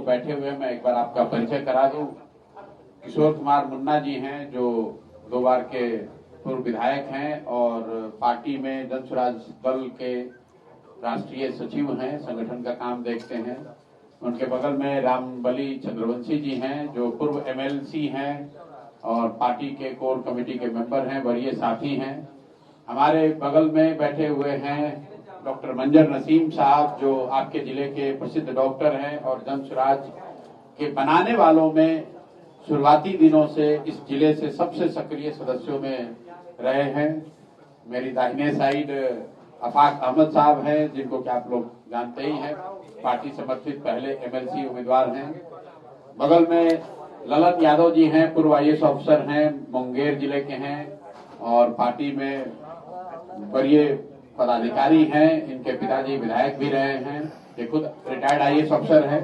लोग बैठे हुए हैं, मैं एक बार आपका परिचय करा दूं। किशोर कुमार मुन्ना जी हैं, जो 2 बार के पूर्व विधायक हैं और पार्टी में जन स्वराज दल के राष्ट्रीय सचिव हैं, संगठन का काम देखते हैं। उनके बगल में रामबली चंद्रवंशी जी हैं, जो पूर्व एमएलसी हैं और पार्टी के कोर कमेटी के मेंबर हैं, वरीय साथी हैं। हमारे बगल में बैठे हुए हैं डॉक्टर मंजर नसीम साहब, जो आपके जिले के प्रसिद्ध डॉक्टर हैं और जन स्वराज के बनाने वालों में शुरुआती दिनों से इस जिले से सबसे सक्रिय सदस्यों में रहे हैं। मेरी दाहिने साइड अफाक अहमद साहब हैं, जिनको कि आप लोग जानते ही हैं, पार्टी समर्थित पहले एमएलसी उम्मीदवार हैं। बगल में ललन यादव जी हैं, पूर्व IAS ऑफिसर हैं, मुंगेर जिले के हैं और पार्टी में वरीय पदाधिकारी हैं। इनके पिताजी विधायक भी रहे हैं, ये खुद रिटायर्ड IAS ऑफिसर हैं।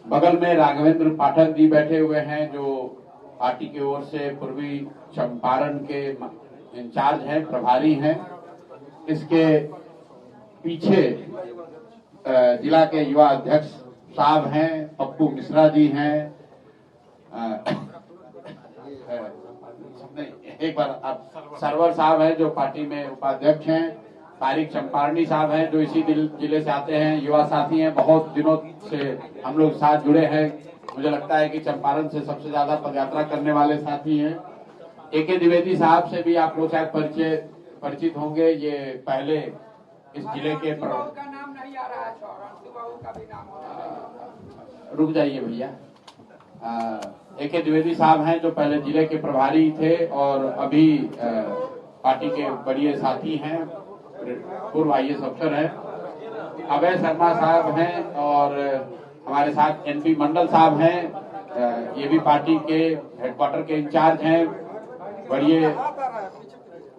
बगल में राघवेंद्र पाठक जी बैठे हुए हैं, जो पार्टी की ओर से पूर्वी चंपारण के इंचार्ज हैं, प्रभारी हैं। इसके पीछे जिला के युवा अध्यक्ष साहब हैं, पप्पू मिश्रा जी हैं। एक बार आप सरवर साहब हैं, जो पार्टी में उपाध्यक्ष हैं। तारिक चंपारनी साहब हैं, जो इसी जिले से आते हैं, युवा साथी हैं, बहुत दिनों से हम लोग साथ जुड़े हैं। मुझे लगता है कि चंपारण से सबसे ज्यादा पदयात्रा करने वाले साथी हैं। AK द्विवेदी साहब से भी आप लोग शायद परिचित होंगे। ये पहले इस जिले के का नाम नहीं आ रहा है, का भी नाम रुक जाइए भैया। AK द्विवेदी साहब हैं, जो पहले जिले के प्रभारी थे और अभी पार्टी के वरीय साथी हैं, पूर्व IAS अफसर हैं। अभय शर्मा साहब हैं और हमारे साथ NP मंडल साहब हैं, ये भी पार्टी के हेडक्वार्टर के इंचार्ज हैं,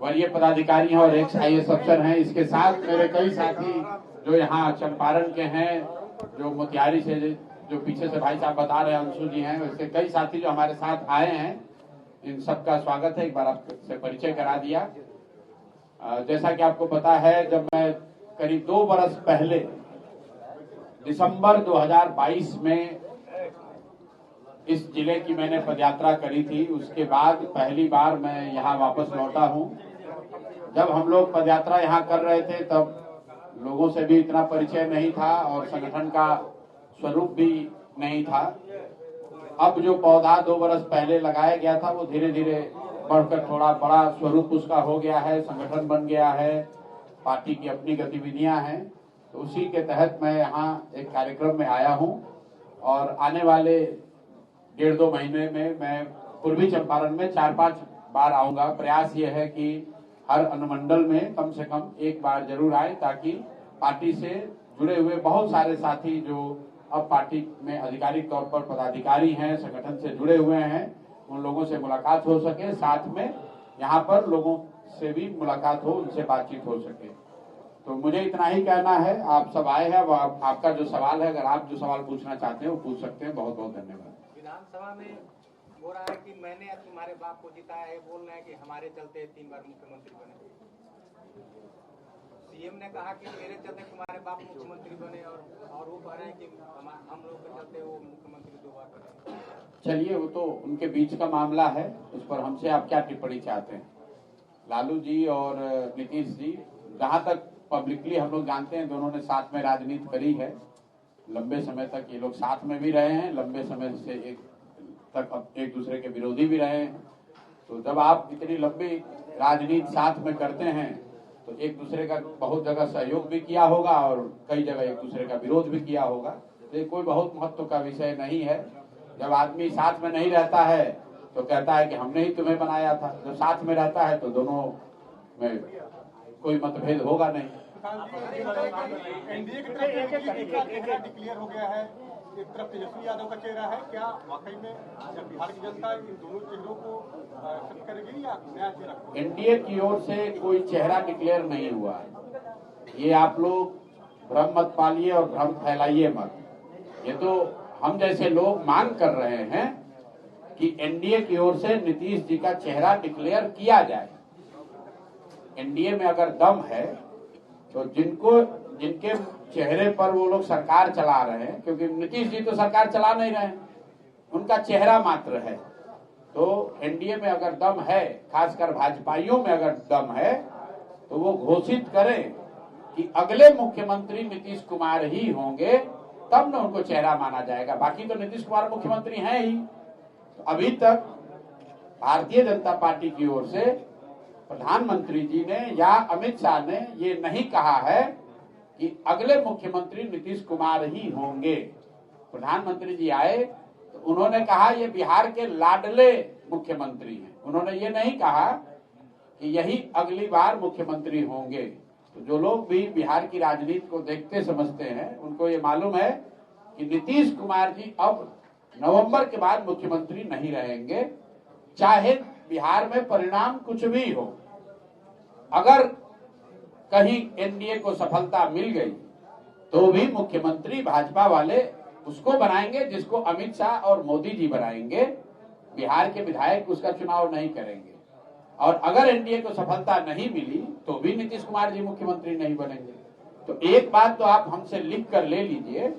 वरीय पदाधिकारी हैं और ex IAS अफसर हैं। इसके साथ मेरे कई साथी जो यहाँ चंपारण के हैं, जो मोतिहारी से, जो पीछे से भाई साहब बता रहे हैं, अंशु जी हैं, इसके कई साथी जो हमारे साथ आए हैं, इन सबका स्वागत है। एक बार आपसे परिचय करा दिया। जैसा कि आपको पता है, जब मैं करीब 2 बरस पहले दिसंबर 2022 में इस जिले की मैंने पदयात्रा करी थी, उसके बाद पहली बार मैं यहाँ वापस लौटा हूँ। जब हम लोग पदयात्रा यहाँ कर रहे थे, तब लोगों से भी इतना परिचय नहीं था और संगठन का स्वरूप भी नहीं था। अब जो पौधा 2 बरस पहले लगाया गया था, वो धीरे धीरे बढ़कर थोड़ा बड़ा स्वरूप उसका हो गया है, संगठन बन गया है, पार्टी की अपनी गतिविधियां हैं। तो उसी के तहत मैं यहाँ एक कार्यक्रम में आया हूँ और आने वाले 1.5-2 महीने में मैं पूर्वी चंपारण में 4-5 बार आऊंगा। प्रयास ये है कि हर अनुमंडल में कम से कम 1 बार जरूर आए, ताकि पार्टी से जुड़े हुए बहुत सारे साथी जो अब पार्टी में आधिकारिक तौर पर पदाधिकारी हैं, संगठन से जुड़े हुए हैं, उन लोगों से मुलाकात हो सके। साथ में यहाँ पर लोगों से भी मुलाकात हो, उनसे बातचीत हो सके। तो मुझे इतना ही कहना है। आप सब आए हैं, आपका जो सवाल है, अगर आप जो सवाल पूछना चाहते हैं वो पूछ सकते हैं। बहुत बहुत धन्यवाद। विधानसभा में हो रहा है कि मैंने तुम्हारे बाप को जिताया है, बोल रहे हैं कि हमारे चलते 3 बार मुख्यमंत्री बने। CM ने कहा कि मेरे चलते तुम्हारे बाप मुख्यमंत्री बने और वो कह रहे हैं कि हम लोग के चलते वो मुख्यमंत्री 2 बार बने। चलिए, वो तो उनके बीच का मामला है, उस पर हमसे आप क्या टिप्पणी चाहते हैं? लालू जी और नीतीश जी, जहां तक पब्लिकली हम लोग जानते हैं, दोनों ने साथ में राजनीति करी है। लंबे समय तक ये लोग साथ में भी रहे हैं, लंबे समय से एक दूसरे के विरोधी भी रहे हैं। तो जब आप इतनी लंबी राजनीति साथ में करते हैं, तो एक दूसरे का बहुत जगह सहयोग भी किया होगा और कई जगह एक दूसरे का विरोध भी किया होगा। तो ये कोई बहुत महत्व का विषय नहीं है। जब आदमी साथ में नहीं रहता है तो कहता है कि हमने ही तुम्हें बनाया था। जब साथ में रहता है तो दोनों में कोई मतभेद होगा नहीं। एनडीए की तरफ डिक्लेयर हो गया है, एक तरफ तेजस्वी यादव का चेहरा है। क्या वाकई में बिहार की जनता इन दोनों चेहरों को एक्सेप्ट करेगी या नया चेहरा? एनडीए की ओर से कोई चेहरा डिक्लेयर नहीं हुआ है। ये आप लोग भ्रम मत पालिए और भ्रम फैलाइए मत। ये तो हम जैसे लोग मांग कर रहे हैं कि एनडीए की ओर से नीतीश जी का चेहरा डिक्लेयर किया जाए। एनडीए में अगर दम है तो जिनको जिनके चेहरे पर वो लोग सरकार चला रहे हैं, क्योंकि नीतीश जी तो सरकार चला नहीं रहे हैं, उनका चेहरा मात्र है। तो एनडीए में अगर दम है, खासकर भाजपाइयों में अगर दम है, तो वो घोषित करें कि अगले मुख्यमंत्री नीतीश कुमार ही होंगे, तब न उनको चेहरा माना जाएगा। बाकी तो नीतीश कुमार मुख्यमंत्री हैं ही। तो अभी तक भारतीय जनता पार्टी की ओर से प्रधानमंत्री जी ने या अमित शाह ने ये नहीं कहा है कि अगले मुख्यमंत्री नीतीश कुमार ही होंगे। प्रधानमंत्री जी आए तो उन्होंने कहा ये बिहार के लाडले मुख्यमंत्री हैं। उन्होंने ये नहीं कहा कि यही अगली बार मुख्यमंत्री होंगे। तो जो लोग भी बिहार की राजनीति को देखते समझते हैं, उनको ये मालूम है कि नीतीश कुमार जी अब नवंबर के बाद मुख्यमंत्री नहीं रहेंगे, चाहे बिहार में परिणाम कुछ भी हो। अगर कहीं एनडीए को सफलता मिल गई तो भी मुख्यमंत्री भाजपा वाले उसको बनाएंगे जिसको अमित शाह और मोदी जी बनाएंगे। बिहार के विधायक उसका चुनाव नहीं करेंगे। और अगर एनडीए को सफलता नहीं मिली तो भी नीतीश कुमार जी मुख्यमंत्री नहीं बनेंगे। तो एक बात तो आप हमसे लिख कर ले लीजिए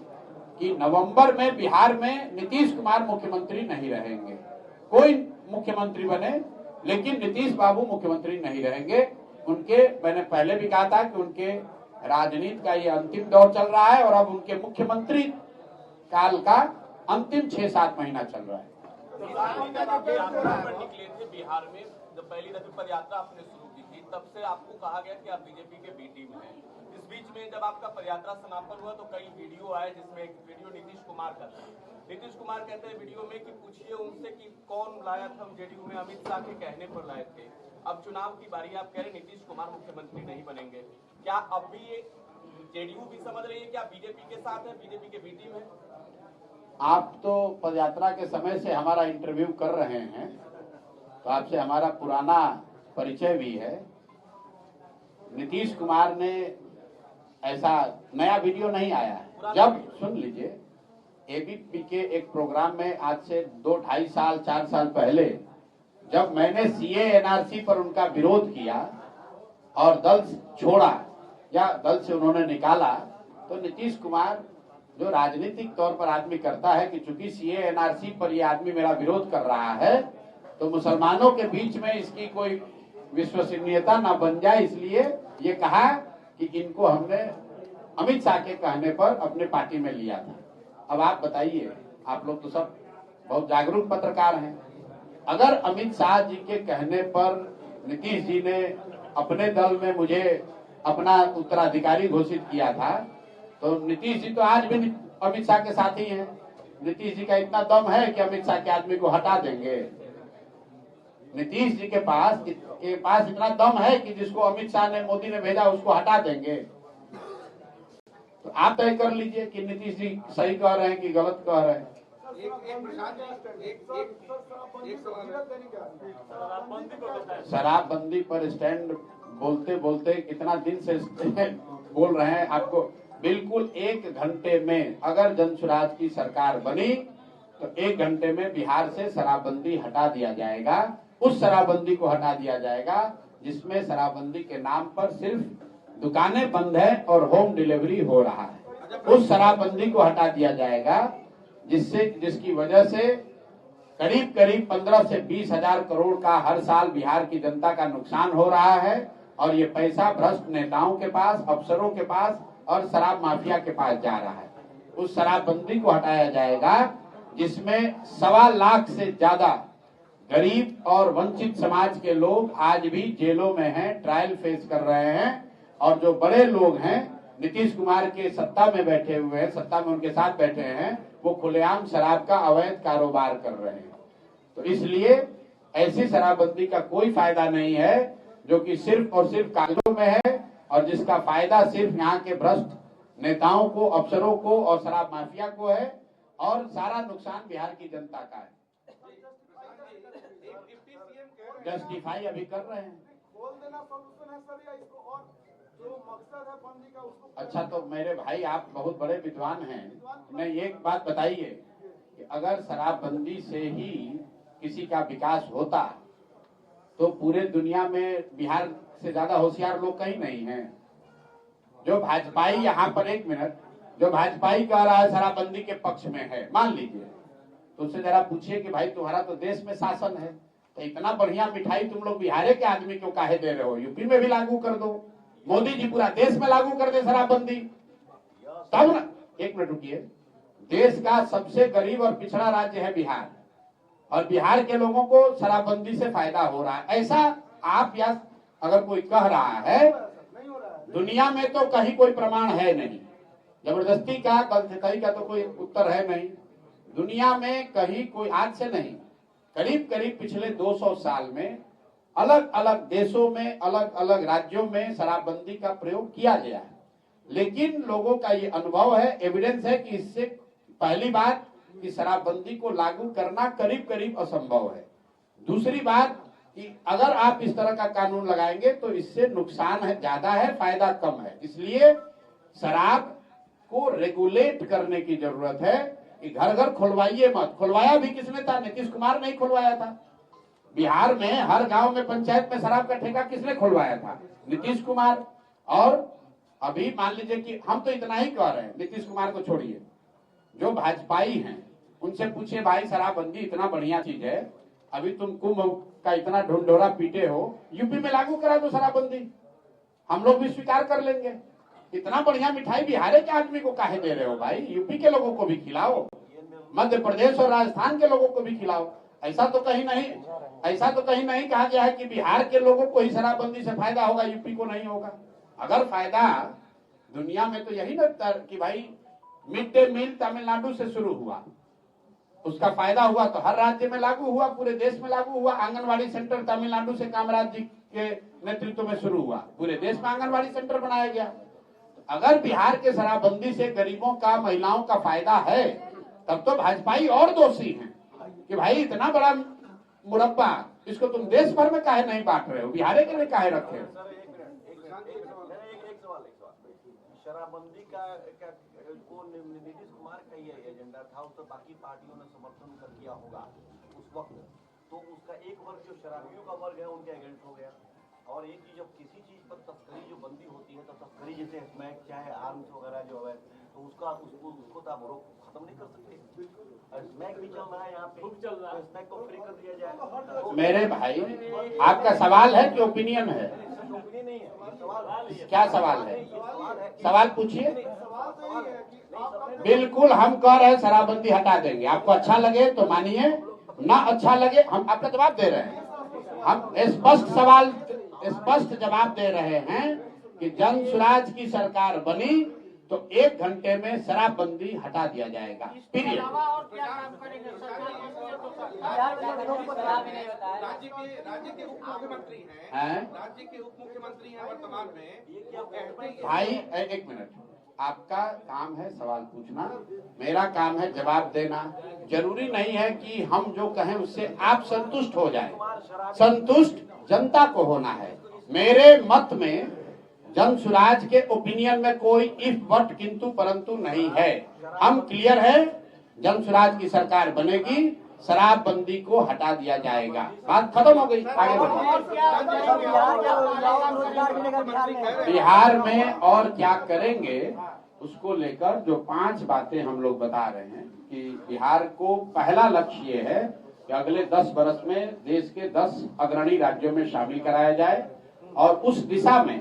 कि नवंबर में बिहार में नीतीश कुमार मुख्यमंत्री नहीं रहेंगे। कोई मुख्यमंत्री बने, लेकिन नीतीश बाबू मुख्यमंत्री नहीं रहेंगे। उनके, मैंने पहले भी कहा था कि उनके राजनीति का ये अंतिम दौर चल रहा है और अब उनके मुख्यमंत्री काल का अंतिम 6-7 महीना चल रहा है। निकले थे बिहार में, जब पहली दफे पद यात्रा आपने शुरू की थी, तब से आपको कहा गया कि आप बीजेपी के बी टीम हैं। इस बीच में जब आपका पदयात्रा समापन हुआ तो कई वीडियो आए, जिसमें एक वीडियो नीतीश कुमार का था। नीतीश कुमार कहते हैं वीडियो में कि पूछिए उनसे कि कौन लाया था, हम जेडीयू में अमित शाह के कहने पर लाए थे। अब चुनाव की बारी, आप कह रहे नीतीश कुमार मुख्यमंत्री नहीं बनेंगे, क्या अब भी ये जेडीयू भी समझ रही है कि आप बीजेपी के साथ हैं, बीजेपी के बी टीम है? आप तो पदयात्रा के समय से हमारा इंटरव्यू कर रहे हैं, तो आपसे हमारा पुराना परिचय भी है। नीतीश कुमार ने ऐसा नया वीडियो नहीं आया है। जब, सुन लीजिए, एबीपी के एक प्रोग्राम में आज से 2-2.5 साल 4 साल पहले जब मैंने सीए एनआरसी पर उनका विरोध किया और दल छोड़ा या दल से उन्होंने निकाला, तो नीतीश कुमार जो राजनीतिक तौर पर आदमी करता है कि चूंकि सीए एनआरसी पर ये आदमी मेरा विरोध कर रहा है तो मुसलमानों के बीच में इसकी कोई विश्वसनीयता ना बन जाए, इसलिए ये कहा कि इनको हमने अमित शाह के कहने पर अपने पार्टी में लिया था। अब आप बताइए, आप लोग तो सब बहुत जागरूक पत्रकार हैं, अगर अमित शाह जी के कहने पर नीतीश जी ने अपने दल में मुझे अपना उत्तराधिकारी घोषित किया था, तो नीतीश जी तो आज भी अमित शाह के साथ ही हैं। नीतीश जी का इतना दम है कि अमित शाह के आदमी को हटा देंगे। नीतीश जी के पास इतना दम है कि जिसको अमित शाह ने, मोदी ने भेजा, उसको हटा देंगे। तो आप तय कर लीजिए कि नीतीश जी सही कह रहे हैं कि गलत कह रहे हैं। शराबबंदी पर स्टैंड बोलते बोलते कितना दिन से बोल रहे हैं। आपको बिल्कुल 1 घंटे में, अगर जनसुराज की सरकार बनी तो 1 घंटे में बिहार से शराबबंदी हटा दिया जाएगा। उस शराबबंदी को हटा दिया जाएगा जिसमें शराबबंदी के नाम पर सिर्फ दुकानें बंद है और होम डिलीवरी हो रहा है। उस शराबबंदी को हटा दिया जाएगा जिसकी वजह से करीब 15 से 20 हजार करोड़ का हर साल बिहार की जनता का नुकसान हो रहा है। और ये पैसा भ्रष्ट नेताओं के पास, अफसरों के पास और शराब माफिया के पास जा रहा है। उस शराबबंदी को हटाया जाएगा जिसमें 1.25 लाख से ज्यादा गरीब और वंचित समाज के लोग आज भी जेलों में हैं, ट्रायल फेस कर रहे हैं। और जो बड़े लोग हैं, नीतीश कुमार के सत्ता में बैठे हुए हैं, सत्ता में उनके साथ बैठे हैं, वो खुलेआम शराब का अवैध कारोबार कर रहे हैं। तो इसलिए ऐसी शराबबंदी का कोई फायदा नहीं है जो कि सिर्फ और सिर्फ कागजों में है और जिसका फायदा सिर्फ यहाँ के भ्रष्ट नेताओं को, अफसरों को और शराब माफिया को है और सारा नुकसान बिहार की जनता का है। जस्टिफाई अभी कर रहे हैं। बोल देना सॉल्यूशन है सर, या इसको और जो मकसद है बंदी का उसको। अच्छा, तो मेरे भाई, आप बहुत बड़े विद्वान हैं, मैं एक बात बताइए कि अगर शराबबंदी से ही किसी का विकास होता तो पूरे दुनिया में बिहार से ज्यादा होशियार लोग कहीं नहीं हैं। जो भाजपाई यहाँ पर, एक मिनट, जो भाजपाई कह रहा है शराबबंदी के पक्ष में है, मान लीजिए, तो उससे जरा पूछिए कि भाई तुम्हारा तो देश में शासन है, तो इतना बढ़िया मिठाई तुम लोग बिहार के आदमी को काहे दे रहे हो? यूपी में भी लागू कर दो, मोदी जी पूरा देश में लागू कर दे शराबबंदी, तब ना। एक मिनट रुकिए, देश का सबसे गरीब और पिछड़ा राज्य है बिहार, और बिहार के लोगों को शराबबंदी से फायदा हो रहा है, ऐसा आप या अगर कोई कह रहा है, दुनिया में तो कहीं कोई प्रमाण है नहीं, जबरदस्ती का कहीं का तो कोई उत्तर है नहीं, दुनिया में कहीं कोई, आज से नहीं, करीब करीब पिछले 200 साल में अलग अलग देशों में, अलग अलग राज्यों में शराबबंदी का प्रयोग किया गया है, लेकिन लोगों का ये अनुभव है, एविडेंस है कि इससे, पहली बात कि शराबबंदी को लागू करना करीब करीब असंभव है। दूसरी बात कि अगर आप इस तरह का कानून लगाएंगे तो इससे नुकसान है ज्यादा है, फायदा कम है, इसलिए शराब को रेगुलेट करने की जरूरत है कि घर घर खुलवाइए मत। खुलवाया भी किसने था? नीतीश कुमार ने ही खुलवाया था। बिहार में हर गांव में, पंचायत में शराब का ठेका किसने खुलवाया था? नीतीश कुमार। और अभी मान लीजिए कि हम तो इतना ही कह रहे हैं, नीतीश कुमार को छोड़िए, जो भाजपाई हैं उनसे पूछिए, भाई शराबबंदी इतना बढ़िया चीज है, अभी तुम कुंभ का इतना ढोंढोरा पीटे हो, यूपी में लागू करा दो शराबबंदी, हम लोग भी स्वीकार कर लेंगे। इतना बढ़िया मिठाई बिहार के आदमी को काहे दे रहे हो भाई? यूपी के लोगों को भी खिलाओ, मध्य प्रदेश और राजस्थान के लोगों को भी खिलाओ। ऐसा तो कहीं नहीं कहा गया है कि बिहार के लोगों को ही शराबबंदी से फायदा होगा, यूपी को नहीं होगा। अगर फायदा, दुनिया में तो यही ना कि भाई मिड डे मील तमिलनाडु से शुरू हुआ, उसका फायदा हुआ तो हर राज्य में लागू हुआ, पूरे देश में लागू हुआ। आंगनवाड़ी सेंटर तमिलनाडु से कामराज जी के नेतृत्व में शुरू हुआ, पूरे देश में आंगनवाड़ी सेंटर बनाया गया। अगर बिहार के शराबबंदी से गरीबों का, महिलाओं का फायदा है, तब तो भाजपाई और दोषी हैं कि भाई इतना बड़ा मुरब्बा, इसको तुम देश भर में काहे नहीं बांट रहे हो, बिहार के लिए काहे रखे हो? शराबबंदी का को नीतीश कुमार का ये एजेंडा था, उस पर बाकी पार्टियों ने समर्थन कर दिया होगा उस वक्त, तो उसका एक वर्ग जो शराबियों का वर्ग है उनके अगेंस्ट हो गया। और एक चीज, जब किसी चीज पर तस्करी जो बंदी होती है, तो तस्करी जैसे स्मैक चाहे आर्म्स वगैरह जो है, तो उसको तो आप रोक खत्म नहीं कर सकते। स्मैक भी चल रहा है यहाँ पे, तो स्मैक को फ्री कर दिया जाए। मेरे भाई, आपका सवाल है कि ओपिनियन है? ओपिनियन नहीं है, सवाल क्या सवाल है? सवाल पूछिए। बिल्कुल हम कह रहे हैं शराबबंदी हटा देंगे, आपको अच्छा लगे तो मानिए, ना अच्छा लगे, हम आपका जवाब दे रहे हैं। हम स्पष्ट जवाब दे रहे हैं कि जन स्वराज की सरकार बनी तो 1 घंटे में शराबबंदी हटा दिया जाएगा, पीरियड। राज्य के उप मुख्यमंत्री हैं, राज्य के उप मुख्यमंत्री हैं वर्तमान में। भाई एक मिनट, आपका काम है सवाल पूछना, मेरा काम है जवाब देना। जरूरी नहीं है कि हम जो कहें उससे आप संतुष्ट हो जाएं, संतुष्ट जनता को होना है। मेरे मत में, जन स्वराज के ओपिनियन में कोई इफ बट किंतु परंतु नहीं है। हम क्लियर है, जन स्वराज की सरकार बनेगी, शराबबंदी को हटा दिया जाएगा, बात खत्म हो गई, आगे बढ़ो। बिहार में और क्या करेंगे उसको लेकर जो 5 बातें हम लोग बता रहे हैं कि बिहार को पहला लक्ष्य ये है कि अगले 10 वर्ष में देश के 10 अग्रणी राज्यों में शामिल कराया जाए, और उस दिशा में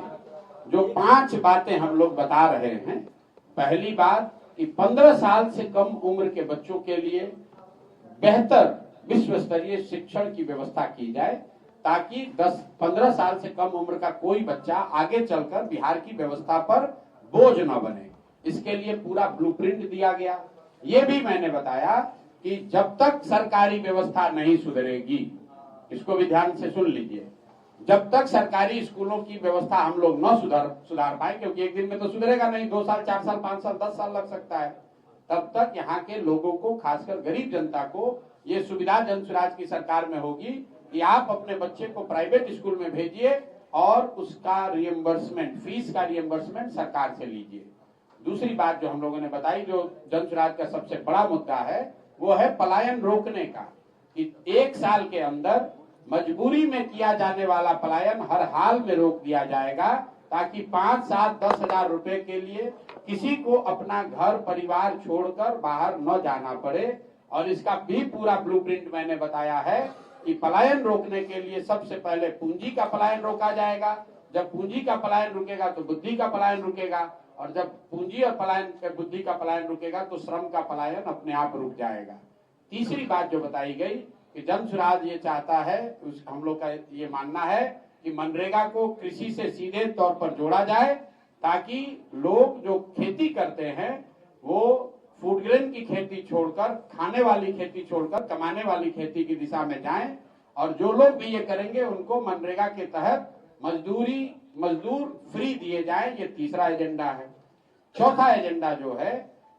जो 5 बातें हम लोग बता रहे हैं। पहली बात कि 15 साल से कम उम्र के बच्चों के लिए बेहतर विश्व स्तरीय शिक्षण की व्यवस्था की जाए, ताकि 10-15 साल से कम उम्र का कोई बच्चा आगे चलकर बिहार की व्यवस्था पर बोझ न बने। इसके लिए पूरा ब्लूप्रिंट दिया गया। ये भी मैंने बताया कि जब तक सरकारी व्यवस्था नहीं सुधरेगी, इसको भी ध्यान से सुन लीजिए, जब तक सरकारी स्कूलों की व्यवस्था हम लोग न सुधार पाए, क्योंकि एक दिन में तो सुधरेगा नहीं, 2 साल, 4 साल, 5 साल, 10 साल लग सकता है, तब तक यहाँ के लोगों को, खासकर गरीब जनता को, ये सुविधा जन स्वराज की सरकार में होगी कि आप अपने बच्चे को प्राइवेट स्कूल में भेजिए और उसका रिएम्बर्समेंट, फीस का रिएम्बर्समेंट सरकार से लीजिए। दूसरी बात जो हम लोगों ने बताई, जो जन स्वराज का सबसे बड़ा मुद्दा है, वो है पलायन रोकने का, कि 1 साल के अंदर मजबूरी में किया जाने वाला पलायन हर हाल में रोक दिया जाएगा। ताकि 5, 7, 10 हजार रुपए के लिए किसी को अपना घर परिवार छोड़कर बाहर न जाना पड़े। और इसका भी पूरा ब्लूप्रिंट मैंने बताया है कि पलायन रोकने के लिए सबसे पहले पूंजी का पलायन रोका जाएगा। जब पूंजी का पलायन रुकेगा तो बुद्धि का पलायन रुकेगा, और जब पूंजी और बुद्धि का पलायन रुकेगा तो श्रम का पलायन अपने आप रुक जाएगा। तीसरी बात जो बताई गई कि जन सुराज ये चाहता है, हम लोग का ये मानना है कि मनरेगा को कृषि से सीधे तौर पर जोड़ा जाए, ताकि लोग जो खेती करते हैं वो फूड ग्रेन की खेती छोड़कर, खाने वाली खेती छोड़कर कमाने वाली खेती की दिशा में जाएं। और जो लोग भी ये करेंगे उनको मनरेगा के तहत मजदूर फ्री दिए जाएं। ये तीसरा एजेंडा है। चौथा एजेंडा जो है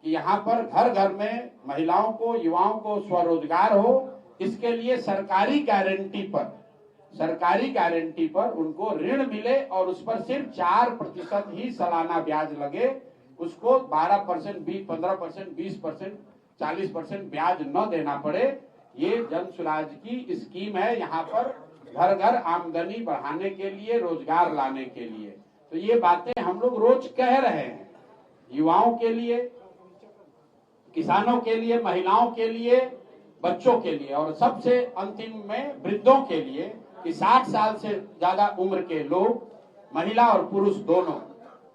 कि यहाँ पर घर घर में महिलाओं को, युवाओं को स्वरोजगार हो, इसके लिए सरकारी गारंटी पर उनको ऋण मिले और उस पर सिर्फ 4% ही सालाना ब्याज लगे। उसको 12%, 15%, 20%, 40% ब्याज न देना पड़े। ये जन सुराज की स्कीम है, यहाँ पर घर घर आमदनी बढ़ाने के लिए, रोजगार लाने के लिए। तो ये बातें हम लोग रोज कह रहे हैं, युवाओं के लिए, किसानों के लिए, महिलाओं के लिए, बच्चों के लिए, और सबसे अंतिम में वृद्धों के लिए कि 60 साल से ज्यादा उम्र के लोग, महिला और पुरुष दोनों,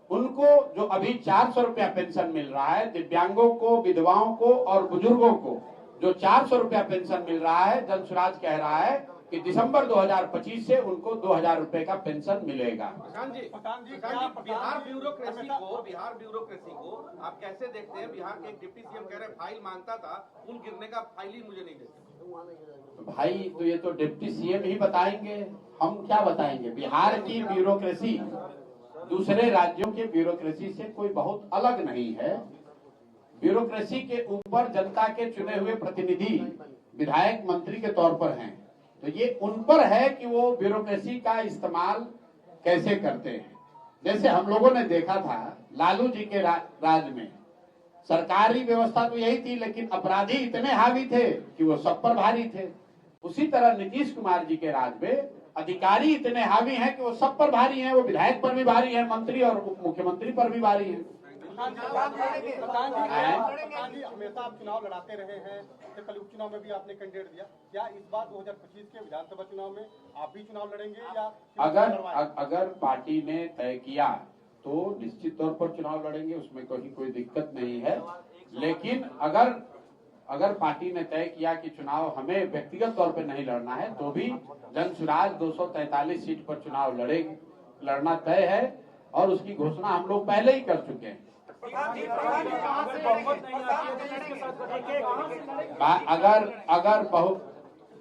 उनको जो अभी 400 रुपया पेंशन मिल रहा है, दिव्यांगों को, विधवाओं को और बुजुर्गों को जो 400 रुपया पेंशन मिल रहा है, जन सुराज कह रहा है कि दिसंबर 2025 से उनको 2000 रुपए का पेंशन मिलेगा। प्रधान जी, बिहार ब्यूरोक्रेसी को आप कैसे देखते हैं? बिहार के एक डिप्टी सीएम कह रहे हैं फाइल मांगता था, पुल गिरने का फाइल ही मुझे नहीं देते। भाई तो ये तो डिप्टी सीएम ही बताएंगे, हम क्या बताएंगे। बिहार की ब्यूरोक्रेसी दूसरे राज्यों के ब्यूरोक्रेसी से कोई बहुत अलग नहीं है। ब्यूरोक्रेसी के ऊपर जनता के चुने हुए प्रतिनिधि विधायक, मंत्री के तौर पर हैं, तो ये उन पर है कि वो ब्यूरोक्रेसी का इस्तेमाल कैसे करते हैं। जैसे हम लोगों ने देखा था लालू जी के राज में सरकारी व्यवस्था तो यही थी, लेकिन अपराधी इतने हावी थे कि वो सब पर भारी थे। उसी तरह नीतीश कुमार जी के राज में अधिकारी इतने हावी हैं कि वो सब पर भारी हैं। वो विधायक पर भी भारी है, मंत्री और उप मुख्यमंत्री पर भी भारी है। प्रधान जी, हमेशा आप चुनाव लड़ाते रहे हैं, तो कल उपचुनाव में भी आपने कैंडिडेट दिया। क्या इस बार 2025 के विधानसभा चुनाव में आप भी चुनाव लड़ेंगे या अगर पार्टी ने तय किया तो निश्चित तौर पर चुनाव लड़ेंगे, उसमें कोई दिक्कत नहीं है। लेकिन अगर पार्टी ने तय किया कि चुनाव हमें व्यक्तिगत तौर पर नहीं लड़ना है, तो भी जन सुराज 243 सीट पर चुनाव लड़ना तय है, और उसकी घोषणा हम लोग पहले ही कर चुके हैं। अगर बहुत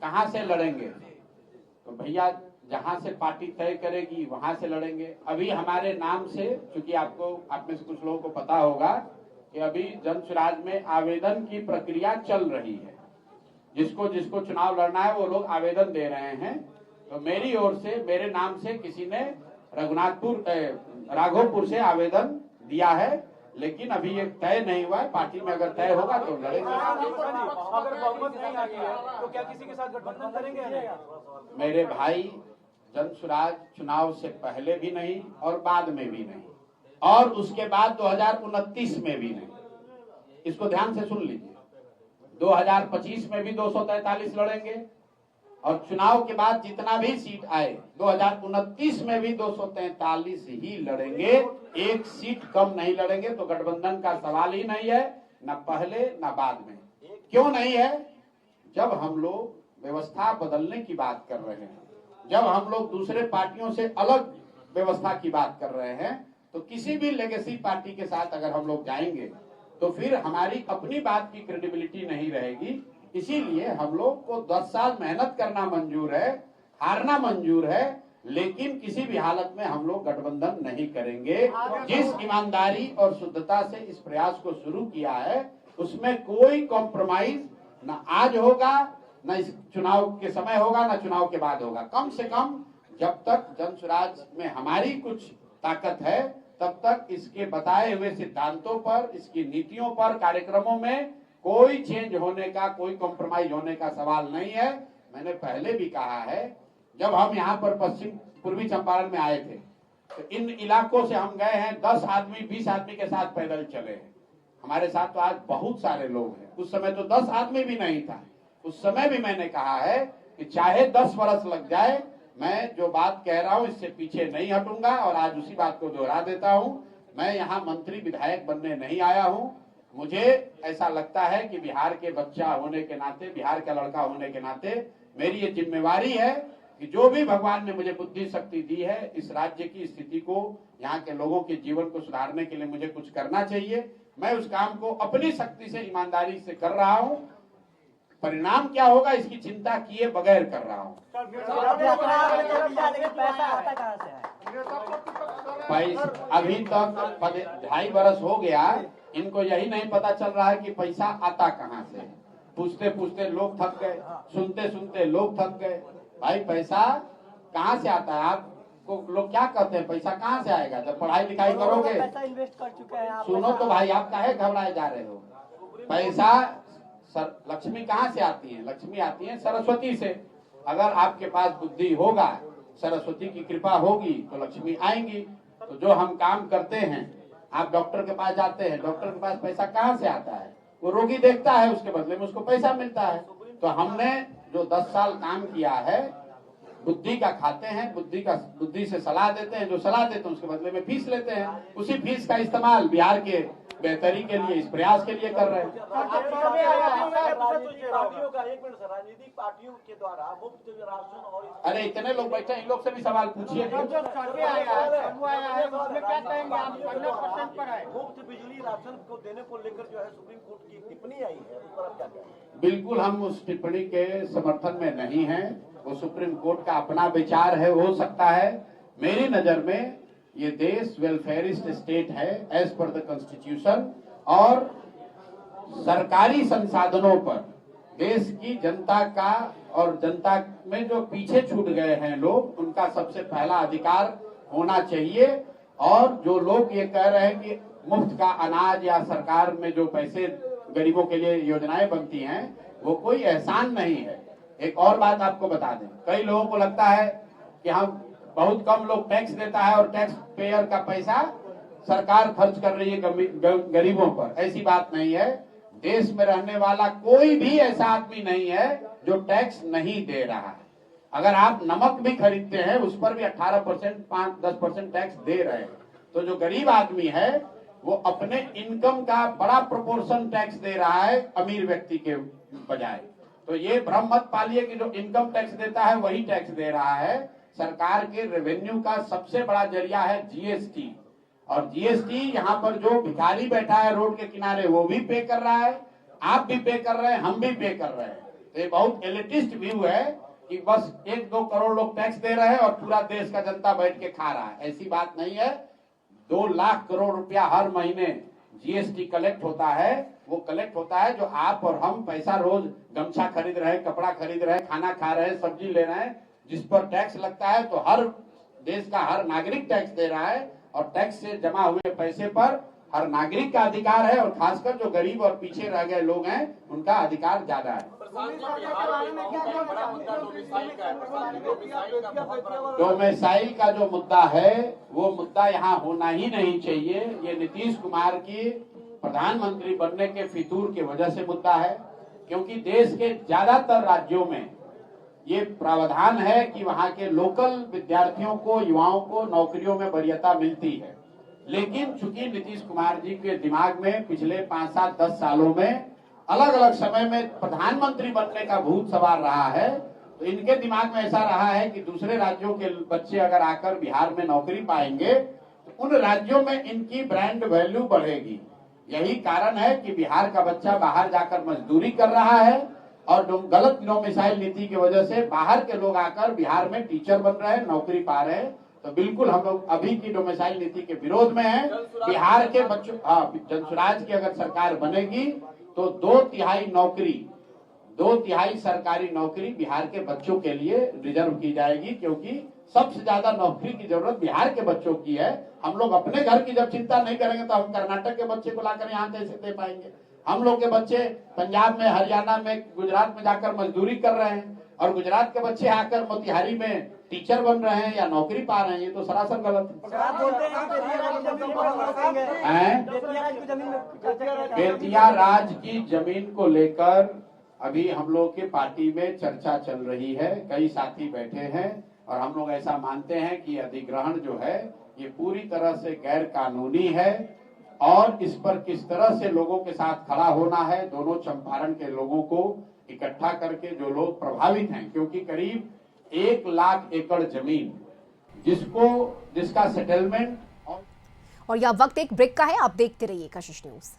कहां से लड़ेंगे तो भैया जहां से पार्टी तय करेगी वहां से लड़ेंगे। अभी हमारे नाम से, चूंकि आप में से कुछ लोगों को पता होगा कि अभी जन सुराज में आवेदन की प्रक्रिया चल रही है। जिसको चुनाव लड़ना है वो लोग आवेदन दे रहे हैं। तो मेरी ओर से, मेरे नाम से किसी ने राघोपुर से आवेदन दिया है, लेकिन अभी ये तय नहीं हुआ है। पार्टी में अगर तय होगा तो लड़ेंगे। अगर बहुमत नहीं आती है तो क्या किसी के साथ गठबंधन करेंगे? मेरे भाई, जन सुराज चुनाव से पहले भी नहीं और बाद में भी नहीं, और उसके बाद 2029 में भी नहीं। इसको ध्यान से सुन लीजिए। 2025 में भी 243 लड़ेंगे, और चुनाव के बाद जितना भी सीट आए 2029 में भी 243 ही लड़ेंगे। एक सीट कम नहीं लड़ेंगे। तो गठबंधन का सवाल ही नहीं है, न पहले न बाद में। क्यों नहीं है? जब हम लोग व्यवस्था बदलने की बात कर रहे हैं, जब हम लोग दूसरे पार्टियों से अलग व्यवस्था की बात कर रहे हैं, तो किसी भी लेगेसी पार्टी के साथ अगर हम लोग जाएंगे तो फिर हमारी अपनी बात की क्रेडिबिलिटी नहीं रहेगी। इसीलिए हम लोग को 10 साल मेहनत करना मंजूर है, हारना मंजूर है, लेकिन किसी भी हालत में हम लोग गठबंधन नहीं करेंगे। जिस ईमानदारी और शुद्धता से इस प्रयास को शुरू किया है, उसमें कोई कॉम्प्रोमाइज न आज होगा, न इस चुनाव के समय होगा, न चुनाव के बाद होगा। कम से कम जब तक जन सुराज में हमारी कुछ ताकत है, तब तक इसके बताए हुए सिद्धांतों पर, इसकी नीतियों पर, कार्यक्रमों में कोई चेंज होने का, कोई कॉम्प्रोमाइज होने का सवाल नहीं है। मैंने पहले भी कहा है, जब हम यहाँ पर पूर्वी चंपारण में आए थे तो इन इलाकों से हम गए हैं, 10 आदमी 20 आदमी के साथ पैदल चले हैं। हमारे साथ तो आज बहुत सारे लोग हैं। उस समय तो 10 आदमी भी नहीं था। उस समय भी मैंने कहा है कि चाहे 10 वर्ष लग जाए, मैं जो बात कह रहा हूं इससे पीछे नहीं हटूंगा और आज उसी बात को दोहरा देता हूं। मैं यहाँ मंत्री विधायक बनने नहीं आया हूं। मुझे ऐसा लगता है कि बिहार के बच्चा होने के नाते, बिहार का लड़का होने के नाते मेरी ये जिम्मेवारी है कि जो भी भगवान ने मुझे बुद्धि शक्ति दी है, इस राज्य की स्थिति को, यहाँ के लोगों के जीवन को सुधारने के लिए मुझे कुछ करना चाहिए। मैं उस काम को अपनी शक्ति से, ईमानदारी से कर रहा हूं। परिणाम क्या होगा इसकी चिंता किए बगैर कर रहा हूं। अभी तक 2.5 वर्ष हो गया, इनको यही नहीं पता चल रहा है कि पैसा आता कहां से। पूछते पूछते लोग थक गए, सुनते सुनते लोग थक गए। भाई पैसा कहां से आता है? आपको लोग क्या कहते हैं पैसा कहां से आएगा? जब पढ़ाई लिखाई करोगे। पैसा इन्वेस्ट कर चुके हैं। सुनो तो भाई, आप काहे घबराए जा रहे हो? पैसा लक्ष्मी कहाँ से आती है? लक्ष्मी आती है सरस्वती से। अगर आपके पास बुद्धि होगा, सरस्वती की कृपा होगी तो लक्ष्मी आएंगी। तो जो हम काम करते हैं, आप डॉक्टर के पास जाते हैं, डॉक्टर के पास पैसा कहाँ से आता है? वो रोगी देखता है, उसके बदले में उसको पैसा मिलता है। तो हमने जो 10 साल काम किया है, बुद्धि का खाते हैं, बुद्धि से सलाह देते हैं, जो सलाह देते हैं उसके बदले में फीस लेते हैं। उसी फीस का इस्तेमाल बिहार के बेहतरी के लिए, इस प्रयास के लिए कर रहे हैं। राजनीतिक पार्टियों के द्वारा मुफ्त राशन और अरे इतने लोग बैठे हैं, इन लोग से भी सवाल पूछिए। मुफ्त बिजली राशन को देने को लेकर जो है सुप्रीम कोर्ट की टिप्पणी आई है, उस पर आप क्या कहें? बिल्कुल हम उस टिप्पणी के समर्थन में नहीं हैं। वो सुप्रीम कोर्ट का अपना विचार है, हो सकता है। मेरी नजर में ये देश वेलफेयरिस्ट स्टेट है एज पर द कॉन्स्टिट्यूशन, और सरकारी संसाधनों पर देश की जनता का और जनता में जो पीछे छूट गए हैं लोग, उनका सबसे पहला अधिकार होना चाहिए। और जो लोग ये कह रहे हैं कि मुफ्त का अनाज या सरकार में जो पैसे गरीबों के लिए योजनाएं बनती हैं, वो कोई एहसान नहीं है। एक और बात आपको बता दें, कई लोगों को लगता है कि हम बहुत कम लोग टैक्स देता है और टैक्स पेयर का पैसा सरकार खर्च कर रही है गरीबों पर। ऐसी बात नहीं है। देश में रहने वाला कोई भी ऐसा आदमी नहीं है जो टैक्स नहीं दे रहा है। अगर आप नमक भी खरीदते हैं, उस पर भी 18%, 5-10% टैक्स दे रहे हैं। तो जो गरीब आदमी है वो अपने इनकम का बड़ा प्रोपोर्शन टैक्स दे रहा है अमीर व्यक्ति के बजाय। तो ये भ्रम मत पालिए कि जो इनकम टैक्स देता है वही टैक्स दे रहा है। सरकार के रेवेन्यू का सबसे बड़ा जरिया है जीएसटी, और जीएसटी यहाँ पर जो भिखारी बैठा है रोड के किनारे वो भी पे कर रहा है, आप भी पे कर रहे हैं, हम भी पे कर रहे हैं। तो ये बहुत एलिटिस्ट व्यू है कि बस 1-2 करोड़ लोग टैक्स दे रहे हैं और पूरा देश का जनता बैठ के खा रहा है। ऐसी बात नहीं है। 2 लाख करोड़ रुपया हर महीने जीएसटी कलेक्ट होता है। वो कलेक्ट होता है जो आप और हम पैसा रोज गमछा खरीद रहे हैं, कपड़ा खरीद रहे हैं, खाना खा रहे हैं, सब्जी ले रहे हैं, जिस पर टैक्स लगता है। तो हर देश का हर नागरिक टैक्स दे रहा है, और टैक्स से जमा हुए पैसे पर हर नागरिक का अधिकार है, और खासकर जो गरीब और पीछे रह गए लोग हैं उनका अधिकार ज्यादा है। डोमिसाइल का जो मुद्दा है वो मुद्दा यहाँ होना ही नहीं चाहिए। ये नीतीश कुमार की प्रधानमंत्री बनने के फितूर की वजह से मुद्दा है, क्योंकि देश के ज्यादातर राज्यों में ये प्रावधान है कि वहाँ के लोकल विद्यार्थियों को, युवाओं को नौकरियों में वरीयता मिलती है। लेकिन चूंकि नीतीश कुमार जी के दिमाग में पिछले 5-7-10 सालों में अलग अलग समय में प्रधानमंत्री बनने का भूत सवार रहा है, तो इनके दिमाग में ऐसा रहा है कि दूसरे राज्यों के बच्चे अगर आकर बिहार में नौकरी पाएंगे तो उन राज्यों में इनकी ब्रांड वैल्यू बढ़ेगी। यही कारण है कि बिहार का बच्चा बाहर जाकर मजदूरी कर रहा है, और गलत डोमिसाइल नीति की वजह से बाहर के लोग आकर बिहार में टीचर बन रहे हैं, नौकरी पा रहे हैं। तो बिल्कुल हम लोग अभी की डोमिसाइल नीति के विरोध में हैं। बिहार के बच्चों, जनसुराज की अगर सरकार बनेगी तो 2/3 सरकारी नौकरी बिहार के बच्चों के लिए रिजर्व की जाएगी, क्योंकि सबसे ज्यादा नौकरी की जरूरत बिहार के बच्चों की है। हम लोग अपने घर की जब चिंता नहीं करेंगे तो हम कर्नाटक के बच्चे को लाकर यहाँ कैसे दे पाएंगे? हम लोग के बच्चे पंजाब में, हरियाणा में, गुजरात में जाकर मजदूरी कर रहे हैं, और गुजरात के बच्चे आकर मोतिहारी में टीचर बन रहे हैं या नौकरी पा रहे हैं, ये तो सरासर गलत है। बेतिया राज की जमीन को लेकर अभी हम लोग की पार्टी में चर्चा चल रही है, कई साथी बैठे हैं और हम लोग ऐसा मानते हैं कि अधिग्रहण जो है ये पूरी तरह से गैर कानूनी है और इस पर किस तरह से लोगों के साथ खड़ा होना है, दोनों चंपारण के लोगों को इकट्ठा करके जो लोग प्रभावित हैं, क्योंकि करीब 1 लाख एकड़ जमीन जिसका सेटलमेंट और यह वक्त एक ब्रेक का है। आप देखते रहिए कशिश न्यूज।